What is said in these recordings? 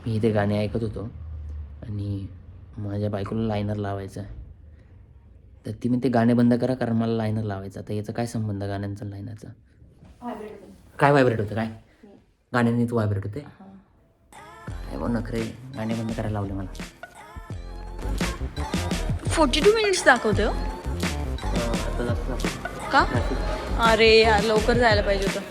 मी इथे गाणे ऐकत होतो आणि माझ्या बायकोला लायनर लावायचं आहे. तर ती म्हणते गाणे बंद करा कारण मला लायनर लावायचं. आता याचा काय संबंध गाण्यांचा लायनरचा? काय व्हायब्रेट होतं काय? गाण्यांनी तू व्हायब्रेट होते काय? बघ नखरे, गाणे बंद करायला लावले मला. 42 मिनिट्स दाखवते हो आता जास्त का? अरे यार लवकर जायला पाहिजे होतं.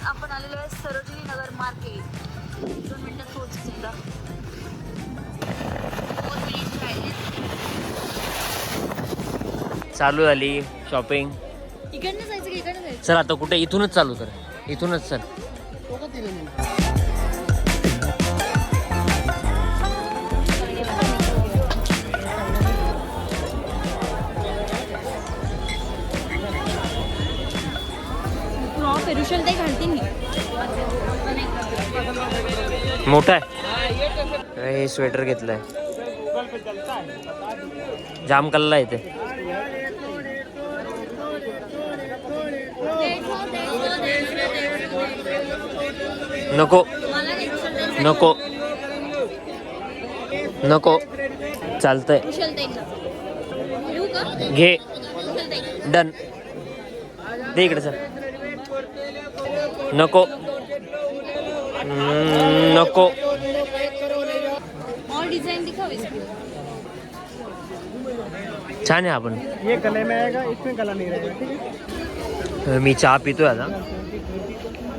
आपण आलेलो आहे सरोजिनी नगर मार्केट. 2 मिनिटात पोहोचू सुद्धा. चालू झाली शॉपिंग. इकडनं जायचं की इकडनं जायचं? चल आता कुठे? इथूनच चालू कर, इथूनच चल. पेरुशल ते घालते मी. मोठा आहे हे. स्वेटर घेतलंय, जाम कल्ला इथे. नको नको नको, चालतंय घे. डन. दे इकडे सर. नको नको. और डिजाइन दिखाओ इसकी. छान आहे. आपण ये गले में आएगा, इसमें गला नहीं रहेगा, ठीक है? मी चहा पितोय आता.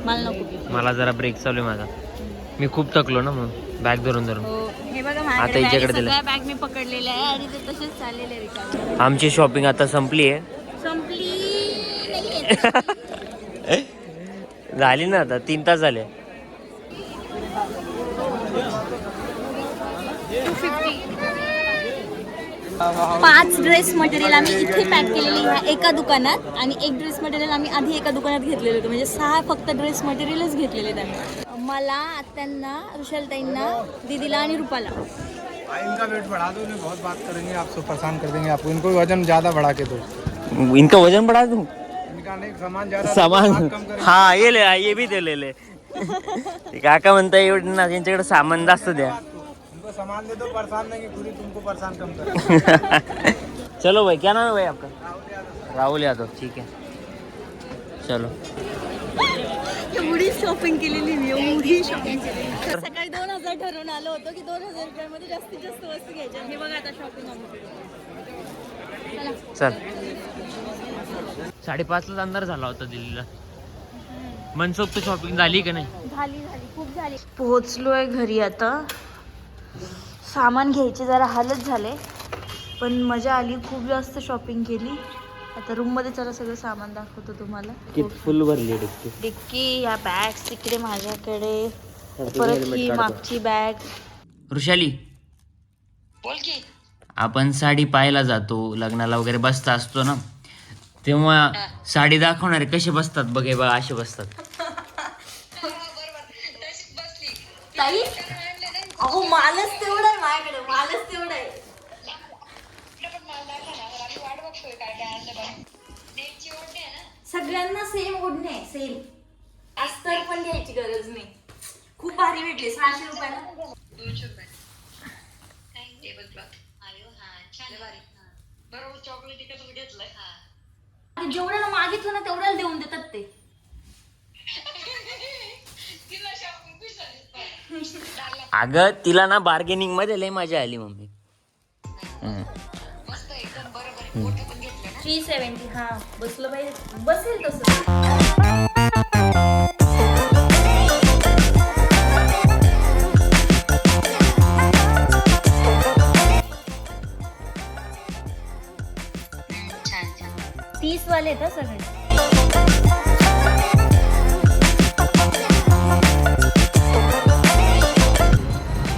मला नको. मला जरा ब्रेक चालू आहे माझा. मी खूप थकलो ना म्हणून बॅग धरून धरून. हे बघा आता माझ्याकडे हिच्याकडे दिलं. सगळ्या बॅग मी पकडलेल्या आहे आणि ते तसेच चाललेले आहे रिकामे. आमची शॉपिंग आता संपली आहे. संपली नाहीये. झाली ना, आता 3 तास झाले. 5 ड्रेस मटेरियल आम्ही इथे पॅक केलेले ह्या एका दुकानात आणि 1 ड्रेस मटेरियल आम्ही आधी एका दुकानात घेतलेलं होतं. म्हणजे 6 फक्त ड्रेस मटेरियलच घेतलेले त्यांनी. मला, आत्यांना, ऋषलताईंना, दीदीला आणि रुपाला. इनका वेट बढ़ा दो, इन्हें बहुत बात करेंगे, आपसे परेशान कर देंगे आपको. इनको वजन ज्यादा बढ़ा के दो. इनका वजन बढ़ा दूं? इनका नहीं, सामान ज्यादा, सामान बात कम करेंगे. हा ये ले, ये भी दे ले. ते काका म्हणताय एवढं ना, यांच्याकडे सामान जास्त द्या. इनको सामान दे दो, परेशान नहीं कि पूरी तुमको परेशान कम करें. चलो भाई, क्या नाम है भाई आपका? राहुल यादव. ठीक है, चलो. एवढी शॉपिंग केलेली मी, एवढी शॉपिंग केलेली. सकाळी 2000 ठरवून आलो होतो की 2000 रुपयामध्ये जास्तीत जास्त वस्तू घ्यायच्या. हे बघा आता शॉपिंग आम्ही. चल. 5:30ला अंधार झाला होता दिल्लीला. मनसोक्त शॉपिंग झाली का नाही? झाली खूप झाली. पोहोचलोय घरी आता. सामान घ्यायचे जरा हालत झाले पण मजा आली. खूप जास्त शॉपिंग केली. आता रूम मध्ये चला सगळं सामान दाखवतो तुम्हाला. किती फुल भरली डिक्की. डिक्की, या बॅग्स तिकडे माझ्याकडे, परत ही मागची बॅग. वृषाली, बोल की. आपण साडी पाहायला जातो लग्नाला वगैरे, बसता असतो ना, तेव्हा साडी दाखवणारे कसे बसतात बघे बघा, असे बसतात. ताई, अहो मालच तेवढा आहे माझ्याकडे, मालच तेवढा आहे. सगळ्यांना सेम ओढणे, सेम अस्तर पण घ्यायची गरज नाही. खूप भारी भेटले 600 रुपयाला. 200 रुपये. Table cloth. बरोबर, चॉकलेट तुम्ही घेतलंय. जेवढ्याला मागितलं ना तेवढ्याला देऊन देतात ते. अगं तिला ना बार्गेनिंग मध्ये लय मजा आली मम्मी. 370. हा बसलं पाहिजे, बसेल तसं. छान छान 30 वाले आहेत सगळे.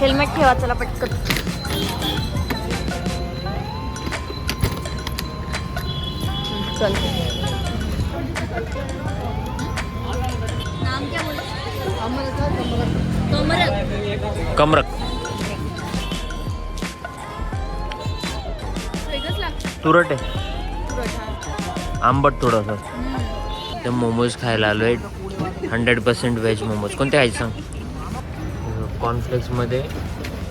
हेल्मेट ठेवा चला पटकन. चल. नाम क्या बोला? कमरक. कमरक. तुरट आहे, आंबट थोडंसं. ते मोमोज खायला आलो आहे 100% व्हेज मोमोज. कोणते खायचे सांग? कॉर्नफ्लेक्समध्ये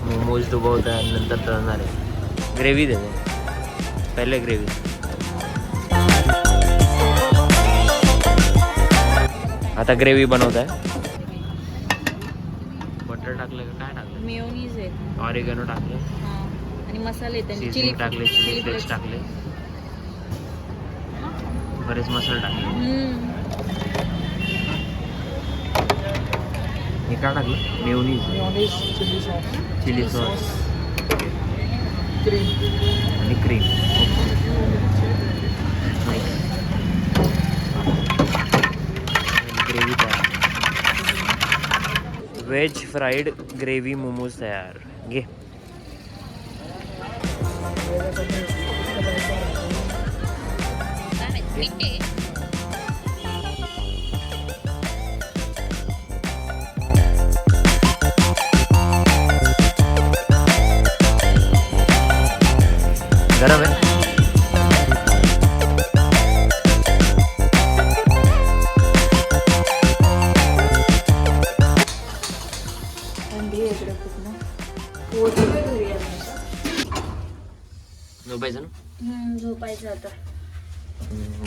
मोमोज डुबवत आहे आणि नंतर तळणार आहे. ग्रेव्ही देते पहिले, ग्रेव्ही. आता ग्रेव्ही बनवत आहे. बटर टाकलं का काय टाकलं? मेयोनीज आहे ऑरिगॅनो टाकलं, आणि मसाले त्यांचे सीझनिंग टाकले, चिली फ्लेक्स टाकले, बरेच मसाले टाकले. हे काय टाकलं? मेयोनीज, चिली सॉस आणि क्रीम. ग्रेव्ही तयार. व्हेज फ्राईड ग्रेव्ही मोमोज तयार. घे. गरम आहे. झोपायचं ना. झोपायचं आता.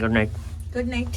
Good night. Good night.